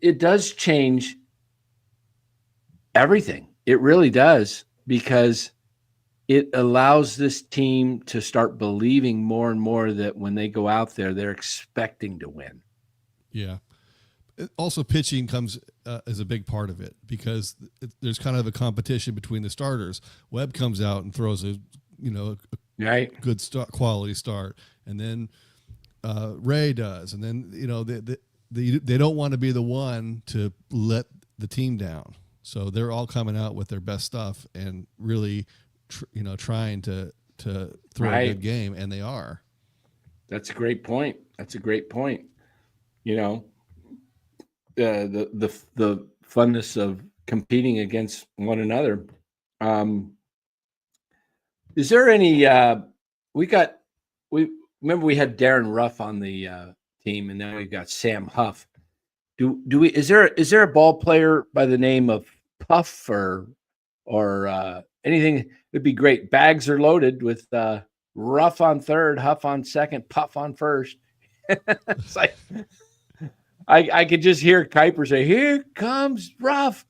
it does change everything. It really does, because it allows this team to start believing more and more that when they go out there, they're expecting to win. Yeah. Also, pitching comes as a big part of it, because there's kind of a competition between the starters. Webb comes out and throws a good quality start, and then Ray does, and then, you know, they don't want to be the one to let the team down, so they're all coming out with their best stuff and really, trying to throw a good game, and they are. That's a great point. You know, the funness of competing against one another. Is there any? We remember we had Darren Ruff on the team, and now we've got Sam Huff. Do we? Is there a ball player by the name of Puff or anything? It'd be great. Bags are loaded with Ruff on third, Huff on second, Puff on first. It's like I could just hear Kuiper say, "Here comes Ruff,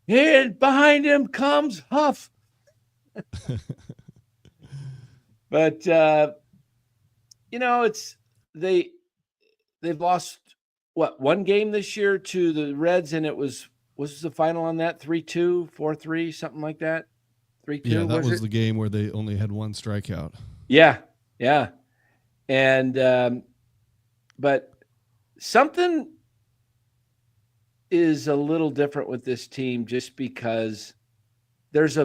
and behind him comes Huff." But you know, they've lost one game this year to the Reds, and it was the final on that 3-2, 4-3, something like that. 3-2. Yeah, that was the game where they only had one strikeout. Yeah. And but something is a little different with this team just because there's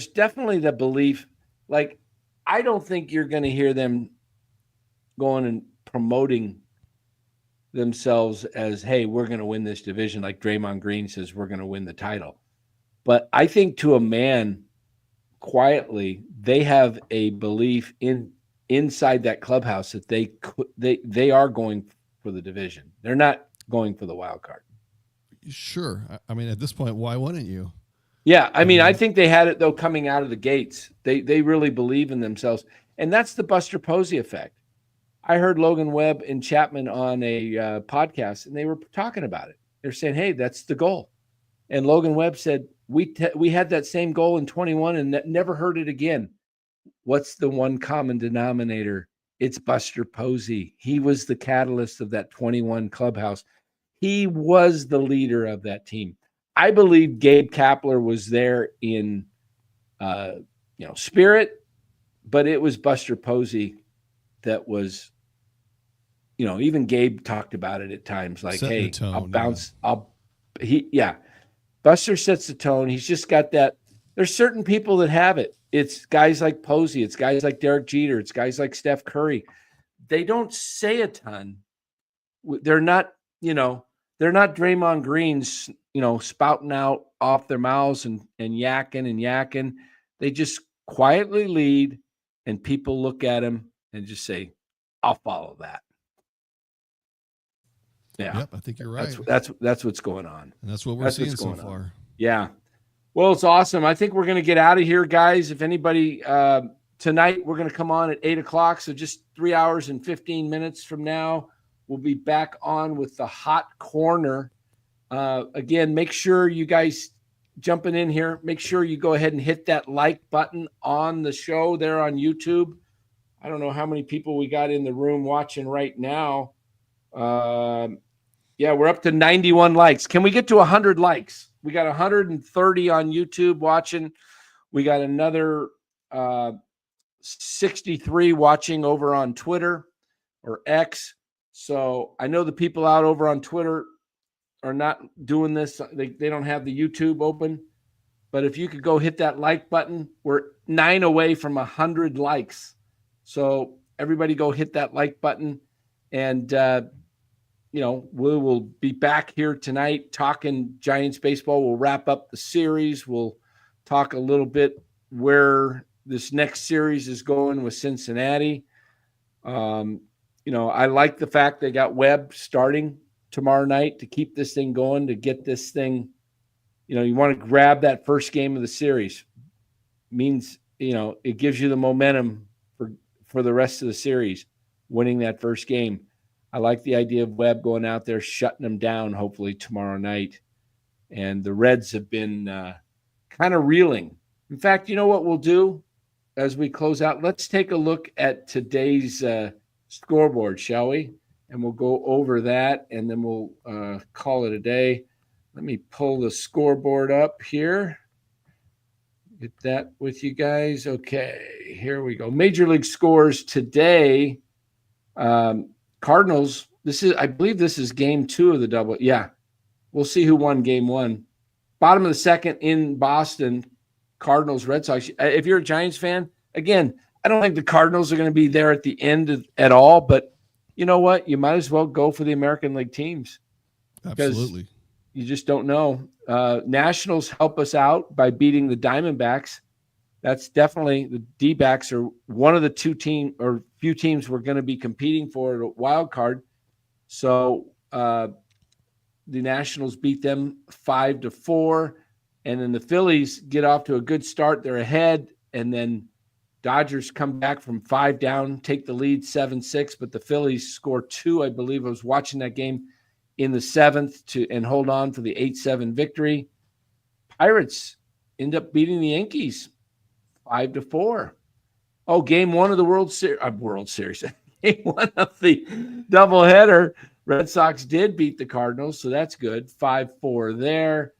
definitely the belief, like, I don't think you're going to hear them going and promoting themselves as, hey, we're going to win this division. Like Draymond Green says, we're going to win the title. But I think to a man, quietly, they have a belief inside that clubhouse that they are going for the division. They're not going for the wild card. Sure. I mean, at this point, why wouldn't you? Yeah, I mean, I think they had it, though, coming out of the gates. They really believe in themselves. And that's the Buster Posey effect. I heard Logan Webb and Chapman on a podcast, and they were talking about it. They're saying, hey, that's the goal. And Logan Webb said, we had that same goal in 21 and never heard it again. What's the one common denominator? It's Buster Posey. He was the catalyst of that 21 clubhouse. He was the leader of that team. I believe Gabe Kapler was there in, spirit, but it was Buster Posey that was, even Gabe talked about it at times, like, setting hey, the tone, I'll bounce. Buster sets the tone. He's just got that. There's certain people that have it. It's guys like Posey. It's guys like Derek Jeter. It's guys like Steph Curry. They don't say a ton. They're not, they're not Draymond Greens, spouting out off their mouths and yakking. They just quietly lead, and people look at them and just say, I'll follow that. Yeah. Yep, I think you're right. That's what's going on. And that's what we're seeing so far. On. Yeah. Well, it's awesome. I think we're going to get out of here, guys. If anybody, tonight we're going to come on at 8:00. So just 3 hours and 15 minutes from now, we'll be back on with the hot corner. Again, make sure you guys jumping in here, make sure you go ahead and hit that like button on the show there on YouTube. I don't know how many people we got in the room watching right now. Yeah, we're up to 91 likes. Can we get to 100 likes? We got 130 on YouTube watching. We got another 63 watching over on Twitter or X. So I know the people out over on Twitter are not doing this. They don't have the YouTube open. But if you could go hit that like button, we're 9 away from 100 likes. So everybody go hit that like button. And, we will be back here tonight talking Giants baseball. We'll wrap up the series. We'll talk a little bit where this next series is going with Cincinnati. I like the fact they got Webb starting tomorrow night to keep this thing going, to get this thing, you want to grab that first game of the series. Means, it gives you the momentum for the rest of the series, winning that first game. I like the idea of Webb going out there, shutting them down, hopefully tomorrow night. And the Reds have been kind of reeling. In fact, you know what we'll do as we close out? Let's take a look at today's scoreboard, shall we? And we'll go over that, and then we'll call it a day. Let me pull the scoreboard up here. Get that with you guys. Okay, here we go. Major League scores today. Cardinals, I believe this is game 2 of the double. Yeah, we'll see who won game 1. Bottom of the second in Boston, Cardinals, Red Sox. If you're a Giants fan, again, I don't think the Cardinals are going to be there at the end at all, but you know what? You might as well go for the American League teams. Absolutely. You just don't know. Nationals help us out by beating the Diamondbacks. That's definitely, the D-backs are one of the few teams we're going to be competing for at a wild card. So the Nationals beat them 5-4, and then the Phillies get off to a good start. They're ahead, and then Dodgers come back from 5 down, take the lead 7-6, but the Phillies score 2. I believe I was watching that game in the 7th and hold on for the 8-7 victory. Pirates end up beating the Yankees 5-4. Oh, game 1 of the World Series. Game 1 of the doubleheader. Red Sox did beat the Cardinals, so that's good. 5-4 there.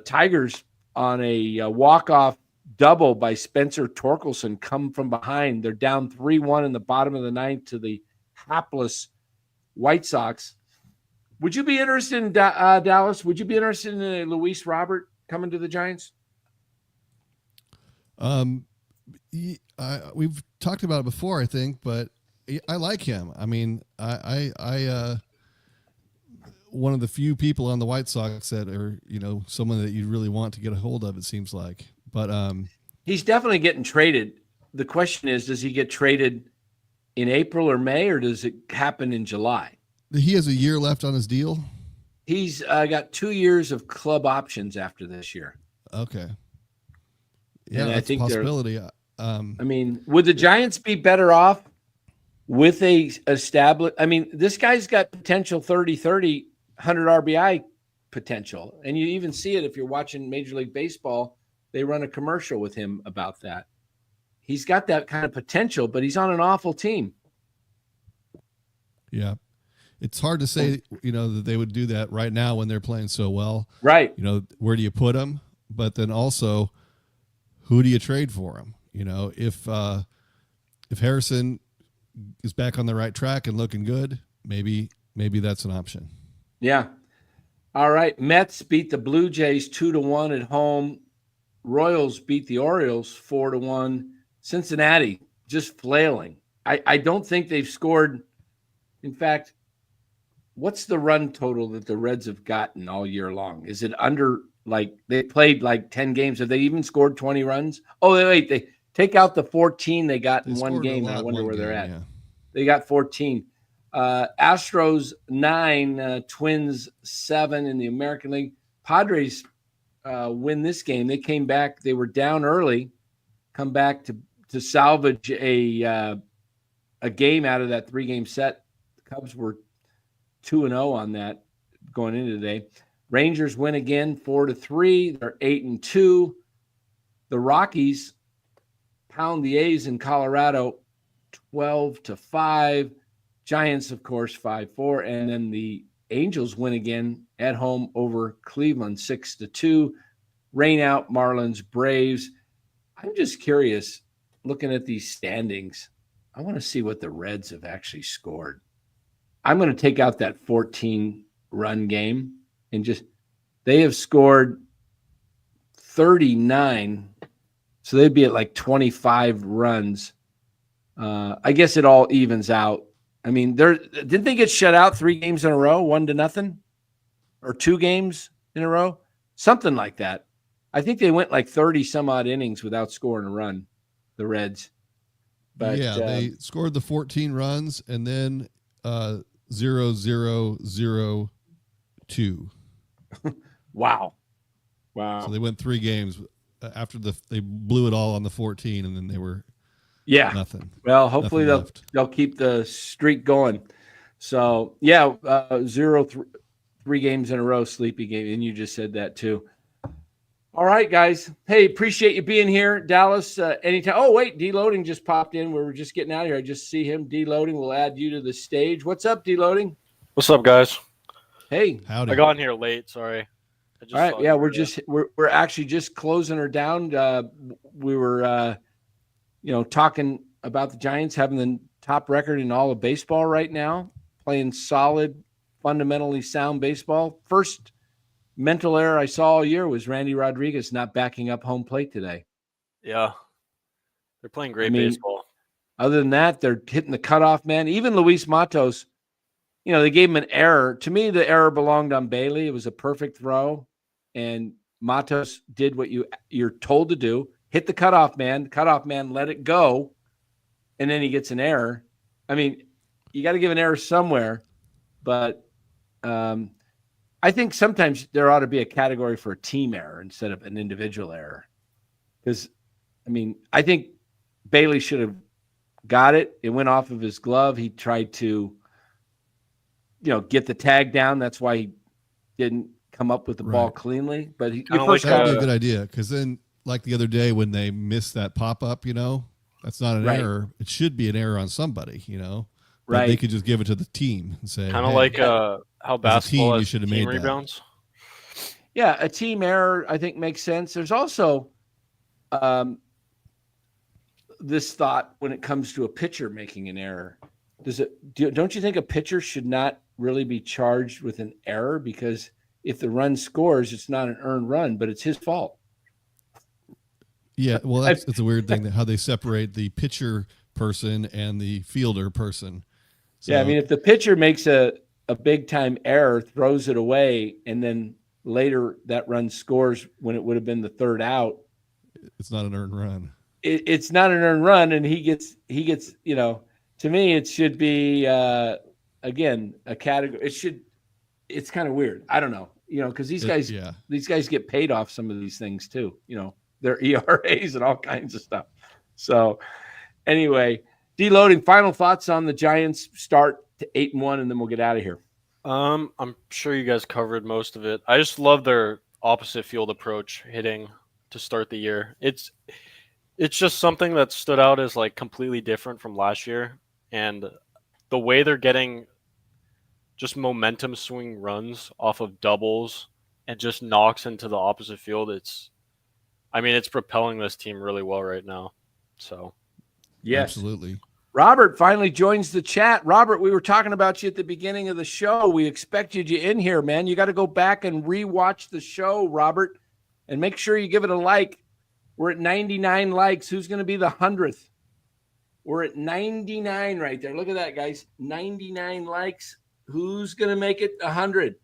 Tigers on a walk-off double by Spencer Torkelson come from behind. They're down 3-1 in the bottom of the 9th to the hapless White Sox. Would you be interested in Dallas? Would you be interested in Luis Robert coming to the Giants? We've talked about it before, I think, but I like him. I mean, I one of the few people on the White Sox that are, someone that you really want to get a hold of, it seems like. But he's definitely getting traded. The question is, does he get traded in April or May, or does it happen in July? He has a year left on his deal. He's got 2 years of club options after this year. Okay. Yeah, and that's I think a possibility. I mean, would the Giants be better off with a established? I mean, this guy's got potential 30-30, 100 RBI potential. And you even see it if you're watching Major League Baseball. They run a commercial with him about that. He's got that kind of potential, but he's on an awful team. Yeah. It's hard to say, that they would do that right now when they're playing so well. Right. Where do you put them? But then also, who do you trade for him? If Harrison is back on the right track and looking good, maybe that's an option. Yeah. All right. Mets beat the Blue Jays 2-1 at home. Royals beat the Orioles 4-1. Cincinnati just flailing. I don't think they've scored. In fact, what's the run total that the Reds have gotten all year long? Is it under, they played 10 games? Have they even scored 20 runs? Oh, wait, they take out the 14 they got in one game. I wonder where they're at. Yeah. They got 14. Astros 9, Twins 7 in the American League. Padres win this game. They came back. They were down early, come back to salvage a game out of that 3-game set. The Cubs were 2-0 on that going into today. Rangers win again 4-3. They're 8-2. The Rockies pound the A's in Colorado 12-5. Giants, of course, 5-4. And then the Angels win again at home over Cleveland 6-2. Rain out Marlins, Braves. I'm just curious, looking at these standings, I want to see what the Reds have actually scored. I'm going to take out that 14-run game and they have scored 39. So they'd be at 25 runs. I guess it all evens out. I mean, didn't they get shut out 3 games in a row, 1-0, or 2 games in a row? Something like that. I think they went 30 some odd innings without scoring a run, the Reds. But yeah, they scored the 14 runs and then 0-0-0-2. Wow. So they went 3 games after they blew it all on the 14, and then they were nothing. Well, hopefully they'll keep the streak going. So 3 games in a row, sleepy game, and you just said that too. All right, guys. Hey, appreciate you being here, Dallas. Anytime. Oh, wait, deloading just popped in. We were just getting out of here. I just see him deloading. We'll add you to the stage. What's up, deloading? What's up, guys? Hey, howdy. I got in here late. Sorry. All right. Yeah, we're actually just closing her down. We were, talking about the Giants having the top record in all of baseball right now, playing solid, fundamentally sound baseball. First mental error I saw all year was Randy Rodriguez not backing up home plate today. Yeah. They're playing great baseball. Other than that, they're hitting the cutoff man. Even Luis Matos, they gave him an error. To me, the error belonged on Bailey. It was a perfect throw, and Matos did what you're told to do. Hit the cutoff man. The cutoff man let it go, and then he gets an error. I mean, you got to give an error somewhere, but I think sometimes there ought to be a category for a team error instead of an individual error. Because, I think Bailey should have got it. It went off of his glove. He tried to, get the tag down. That's why he didn't come up with the ball cleanly. But that would be a good idea, because then, like the other day when they missed that pop-up, that's not an error. It should be an error on somebody, But they could just give it to the team and say, kind of like how basketball you should have made rebounds. Yeah, a team error I think makes sense. There's also this thought when it comes to a pitcher making an error. don't you think a pitcher should not really be charged with an error? Because if the run scores, it's not an earned run, but it's his fault. Yeah, well, it's a weird thing that how they separate the pitcher person and the fielder person. So, yeah, I mean, if the pitcher makes a big time error, throws it away, and then later that run scores when it would have been the third out, it's not an earned run. It's not an earned run, and he gets. To me, it should be again a category. It's kind of weird. I don't know, because these guys get paid off some of these things too. Their ERAs and all kinds of stuff. So anyway, deloading. Final thoughts on the Giants start to 8-1, and then we'll get out of here. I'm sure you guys covered most of it. I just love their opposite field approach hitting to start the year. It's just something that stood out as like completely different from last year, and the way they're getting just momentum swing runs off of doubles and just knocks into the opposite field. It's propelling this team really well right now. So, yes, absolutely. Robert finally joins the chat. Robert, we were talking about you at the beginning of the show. We expected you in here, man. You got to go back and rewatch the show, Robert, and make sure you give it a like. We're at 99 likes. Who's going to be the 100th? We're at 99 right there. Look at that, guys. 99 likes. Who's going to make it 100?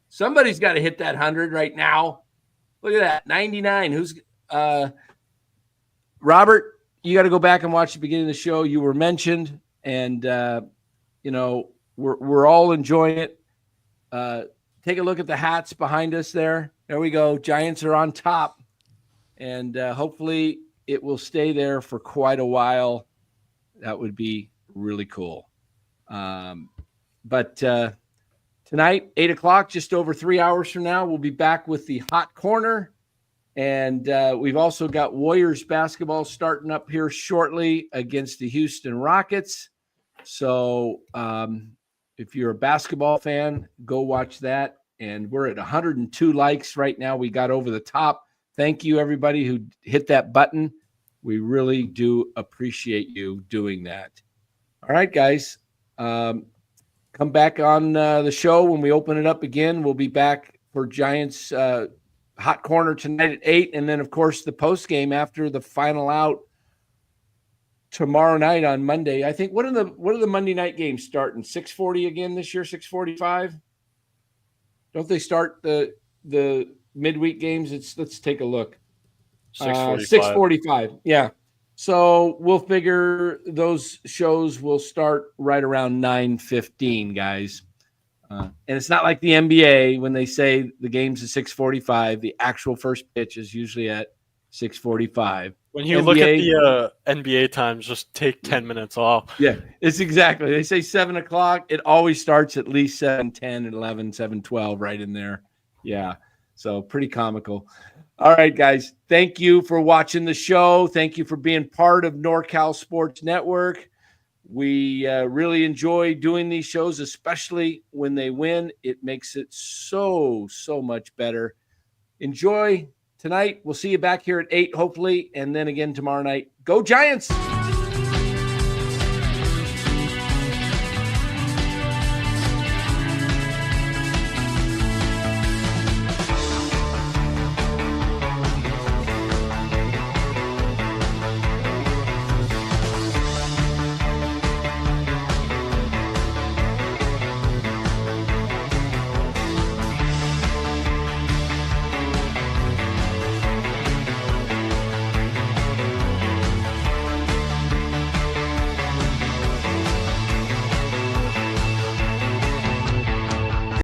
Somebody's got to hit that 100 right now. Look at that. 99. Who's Robert, you got to go back and watch the beginning of the show. You were mentioned, and we're all enjoying it. Take a look at the hats behind us there. There we go. Giants are on top, and hopefully it will stay there for quite a while. That would be really cool. But tonight, 8:00, just over 3 hours from now, we'll be back with the Hot Corner. And we've also got Warriors basketball starting up here shortly against the Houston Rockets. So if you're a basketball fan, go watch that. And we're at 102 likes right now. We got over the top. Thank you, everybody who hit that button. We really do appreciate you doing that. All right, guys. Come back on the show when we open it up again. We'll be back for Giants Hot Corner tonight at 8, and then, of course, the post game after the final out tomorrow night on Monday. I think what are the Monday night games starting? 6:40 again this year, 6:45? Don't they start the midweek games? Let's take a look. 6:45. Yeah. So we'll figure those shows will start right around 9:15, guys. And it's not like the NBA when they say the game's at 6:45. The actual first pitch is usually at 6:45. When you look at the NBA times, just take 10 minutes off. Yeah, it's exactly. They say 7 o'clock. It always starts at least 7:10 and 11, 7:12 right in there. Yeah, so pretty comical. All right, guys. Thank you for watching the show. Thank you for being part of NorCal Sports Network. We really enjoy doing these shows, especially when they win. It makes it so much better. Enjoy tonight. We'll see you back here at 8, hopefully, and then again tomorrow night. Go Giants!